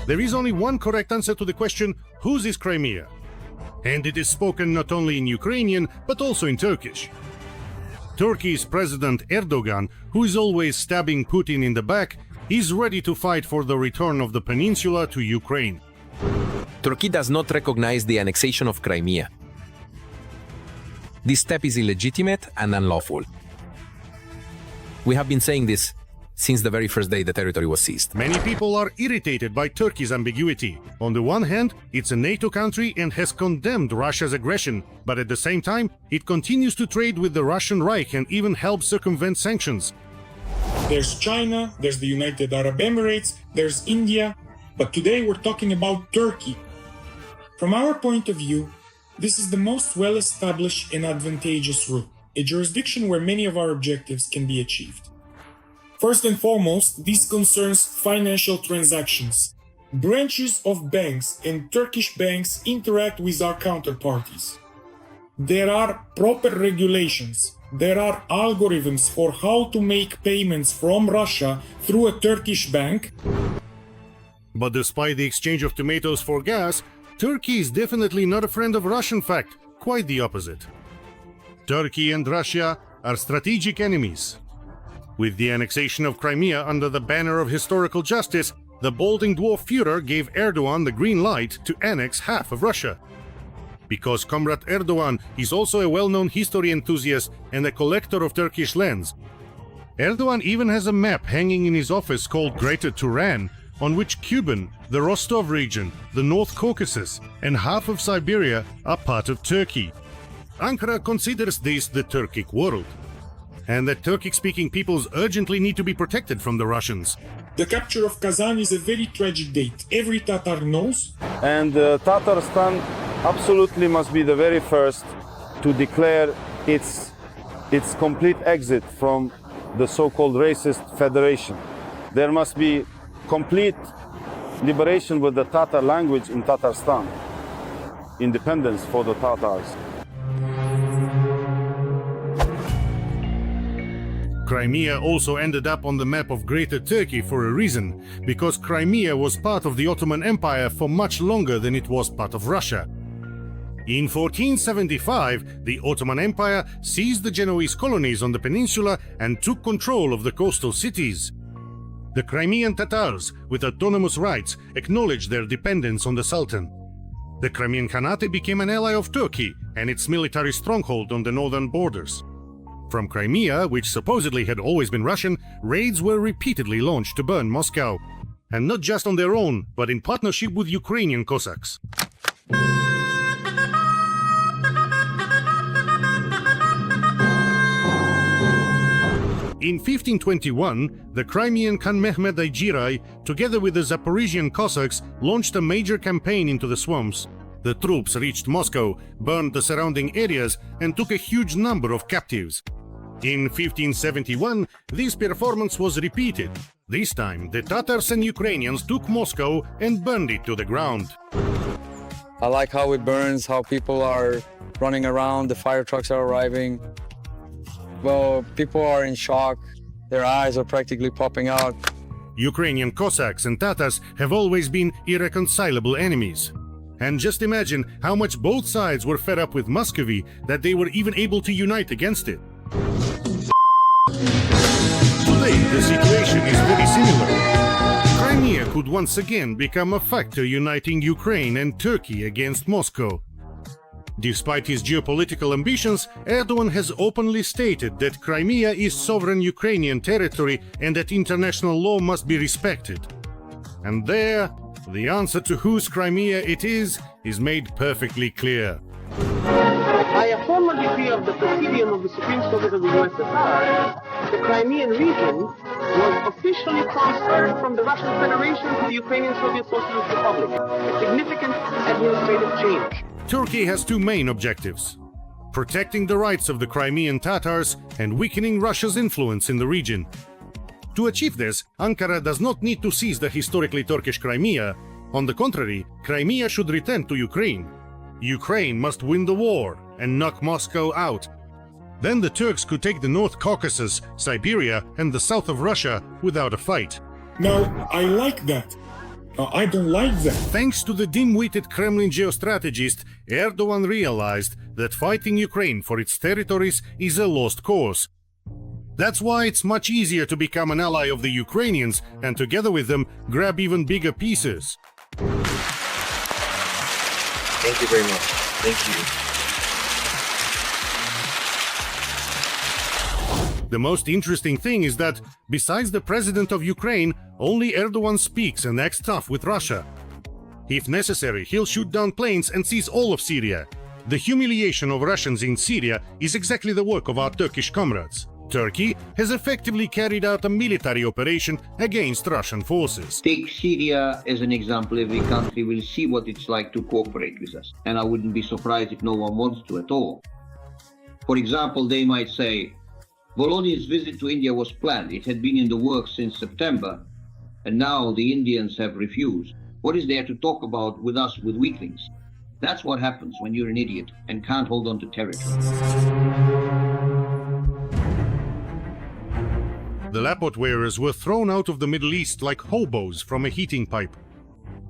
There is only one correct answer to the question, whose is Crimea? And it is spoken not only in Ukrainian, but also in Turkish. Turkey's President Erdogan, who is always stabbing Putin in the back, is ready to fight for the return of the peninsula to Ukraine. Turkey does not recognize the annexation of Crimea. This step is illegitimate and unlawful. We have been saying this since the very first day the territory was seized. Many people are irritated by Turkey's ambiguity. On the one hand, it's a NATO country and has condemned Russia's aggression, but at the same time, it continues to trade with the Russian Reich and even helps circumvent sanctions. There's China, there's the United Arab Emirates, there's India, but today we're talking about Turkey. From our point of view, this is the most well-established and advantageous route, a jurisdiction where many of our objectives can be achieved. First and foremost, this concerns financial transactions. Branches of banks and Turkish banks interact with our counterparties. There are proper regulations. There are algorithms for how to make payments from Russia through a Turkish bank. But despite the exchange of tomatoes for gas, Turkey is definitely not a friend of Russia. In fact, quite the opposite. Turkey and Russia are strategic enemies. With the annexation of Crimea under the banner of historical justice, the balding dwarf Führer gave Erdogan the green light to annex half of Russia. Because Comrade Erdogan is also a well-known history enthusiast and a collector of Turkish lands. Erdogan even has a map hanging in his office called Greater Turan, on which Kuban, the Rostov region, the North Caucasus, and half of Siberia are part of Turkey. Ankara considers this the Turkic world, and that Turkic-speaking peoples urgently need to be protected from the Russians. The capture of Kazan is a very tragic date. Every Tatar knows. And Tatarstan absolutely must be the very first to declare its complete exit from the so-called racist federation. There must be complete liberation with the Tatar language in Tatarstan. Independence for the Tatars. Crimea also ended up on the map of Greater Turkey for a reason, because Crimea was part of the Ottoman Empire for much longer than it was part of Russia. In 1475, the Ottoman Empire seized the Genoese colonies on the peninsula and took control of the coastal cities. The Crimean Tatars, with autonomous rights, acknowledged their dependence on the Sultan. The Crimean Khanate became an ally of Turkey and its military stronghold on the northern borders. From Crimea, which supposedly had always been Russian, raids were repeatedly launched to burn Moscow. And not just on their own, but in partnership with Ukrainian Cossacks. In 1521, the Crimean Khan Mehmed I Giray, together with the Zaporizhian Cossacks, launched a major campaign into the swamps. The troops reached Moscow, burned the surrounding areas, and took a huge number of captives. In 1571, this performance was repeated. This time, the Tatars and Ukrainians took Moscow and burned it to the ground. I like how it burns, how people are running around, the fire trucks are arriving. Well, people are in shock, their eyes are practically popping out. Ukrainian Cossacks and Tatars have always been irreconcilable enemies. And just imagine how much both sides were fed up with Muscovy that they were even able to unite against it. Today, the situation is very similar. Crimea could once again become a factor uniting Ukraine and Turkey against Moscow. Despite his geopolitical ambitions, Erdogan has openly stated that Crimea is sovereign Ukrainian territory and that international law must be respected. And there, the answer to whose Crimea it is made perfectly clear. By a formal decree of the Presidium of the Supreme Soviet of the USSR, the Crimean region was officially transferred from the Russian Federation to the Ukrainian Soviet Socialist Republic, a significant administrative change. Turkey has two main objectives: protecting the rights of the Crimean Tatars and weakening Russia's influence in the region. To achieve this, Ankara does not need to seize the historically Turkish Crimea. On the contrary, Crimea should return to Ukraine. Ukraine must win the war and knock Moscow out. Then the Turks could take the North Caucasus, Siberia, and the south of Russia without a fight. Now, I like that. I don't like them. Thanks to the dim-witted Kremlin geostrategist, Erdogan realized that fighting Ukraine for its territories is a lost cause. That's why it's much easier to become an ally of the Ukrainians and together with them grab even bigger pieces. Thank you very much. Thank you. The most interesting thing is that, besides the president of Ukraine, only Erdogan speaks and acts tough with Russia. If necessary, he'll shoot down planes and seize all of Syria. The humiliation of Russians in Syria is exactly the work of our Turkish comrades. Turkey has effectively carried out a military operation against Russian forces. Take Syria as an example. Every country will see what it's like to cooperate with us. And I wouldn't be surprised if no one wants to at all. For example, they might say, Volodymyr's visit to India was planned. It had been in the works since September, and now the Indians have refused. What is there to talk about with us, with weaklings? That's what happens when you're an idiot and can't hold on to territory. The Lapot wearers were thrown out of the Middle East like hobos from a heating pipe.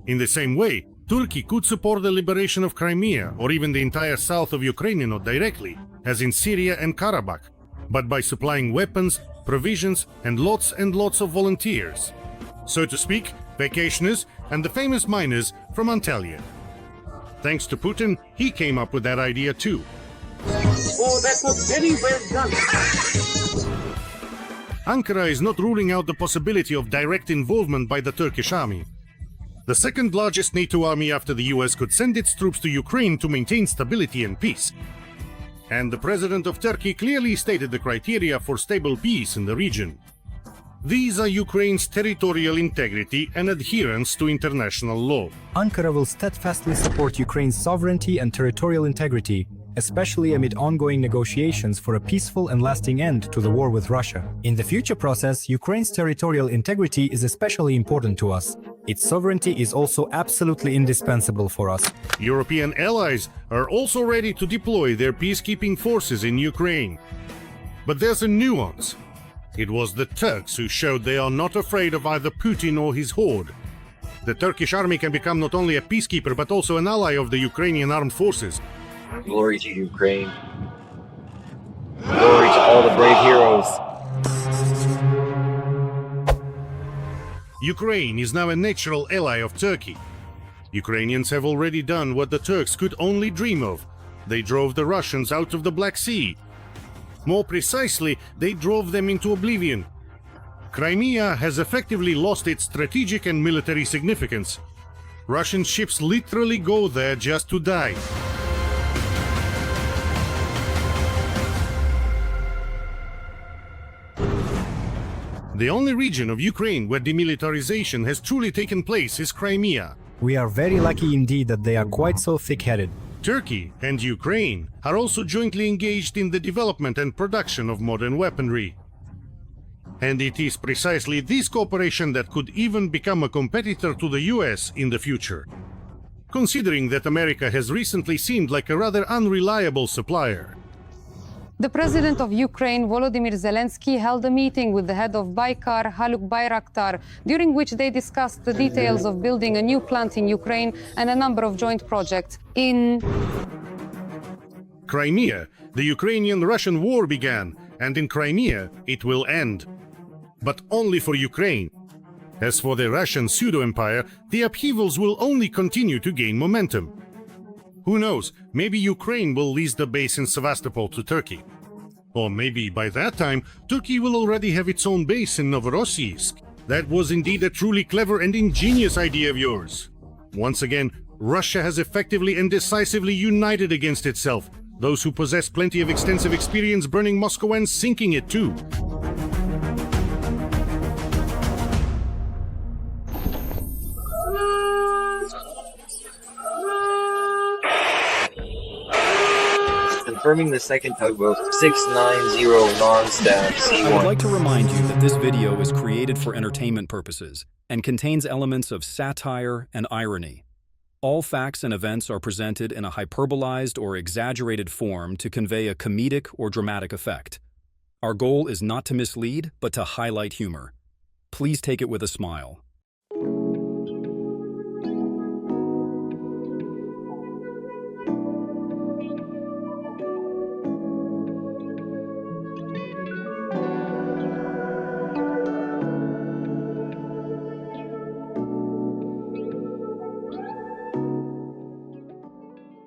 In the same way, Turkey could support the liberation of Crimea or even the entire south of Ukraine not directly, as in Syria and Karabakh, but by supplying weapons, provisions, and lots of volunteers. So to speak, vacationers and the famous miners from Antalya. Thanks to Putin, he came up with that idea too. Oh, that was very well done. Ankara is not ruling out the possibility of direct involvement by the Turkish army. The second largest NATO army after the US could send its troops to Ukraine to maintain stability and peace. And the president of Turkey clearly stated the criteria for stable peace in the region. These are Ukraine's territorial integrity and adherence to international law. Ankara will steadfastly support Ukraine's sovereignty and territorial integrity, especially amid ongoing negotiations for a peaceful and lasting end to the war with Russia. In the future process, Ukraine's territorial integrity is especially important to us. Its sovereignty is also absolutely indispensable for us. European allies are also ready to deploy their peacekeeping forces in Ukraine. But there's a nuance. It was the Turks who showed they are not afraid of either Putin or his horde. The Turkish army can become not only a peacekeeper but also an ally of the Ukrainian armed forces. Glory to Ukraine. Glory to all the brave heroes. Ukraine is now a natural ally of Turkey. Ukrainians have already done what the Turks could only dream of. They drove the Russians out of the Black Sea. More precisely, they drove them into oblivion. Crimea has effectively lost its strategic and military significance. Russian ships literally go there just to die. The only region of Ukraine where demilitarization has truly taken place is Crimea. We are very lucky indeed that they are quite so thick-headed. Turkey and Ukraine are also jointly engaged in the development and production of modern weaponry. And it is precisely this cooperation that could even become a competitor to the US in the future. Considering that America has recently seemed like a rather unreliable supplier. The president of Ukraine, Volodymyr Zelensky, held a meeting with the head of Baykar, Haluk Bayraktar, during which they discussed the details of building a new plant in Ukraine and a number of joint projects. In Crimea, the Ukrainian-Russian war began, and in Crimea it will end. But only for Ukraine. As for the Russian pseudo-empire, the upheavals will only continue to gain momentum. Who knows, maybe Ukraine will lease the base in Sevastopol to Turkey. Or maybe by that time, Turkey will already have its own base in Novorossiysk. That was indeed a truly clever and ingenious idea of yours. Once again, Russia has effectively and decisively united against itself, those who possess plenty of extensive experience burning Moscow and sinking it too. Confirming the second tugboat, 690 non-staff C1. I would like to remind you that this video is created for entertainment purposes and contains elements of satire and irony. All facts and events are presented in a hyperbolized or exaggerated form to convey a comedic or dramatic effect. Our goal is not to mislead, but to highlight humor. Please take it with a smile.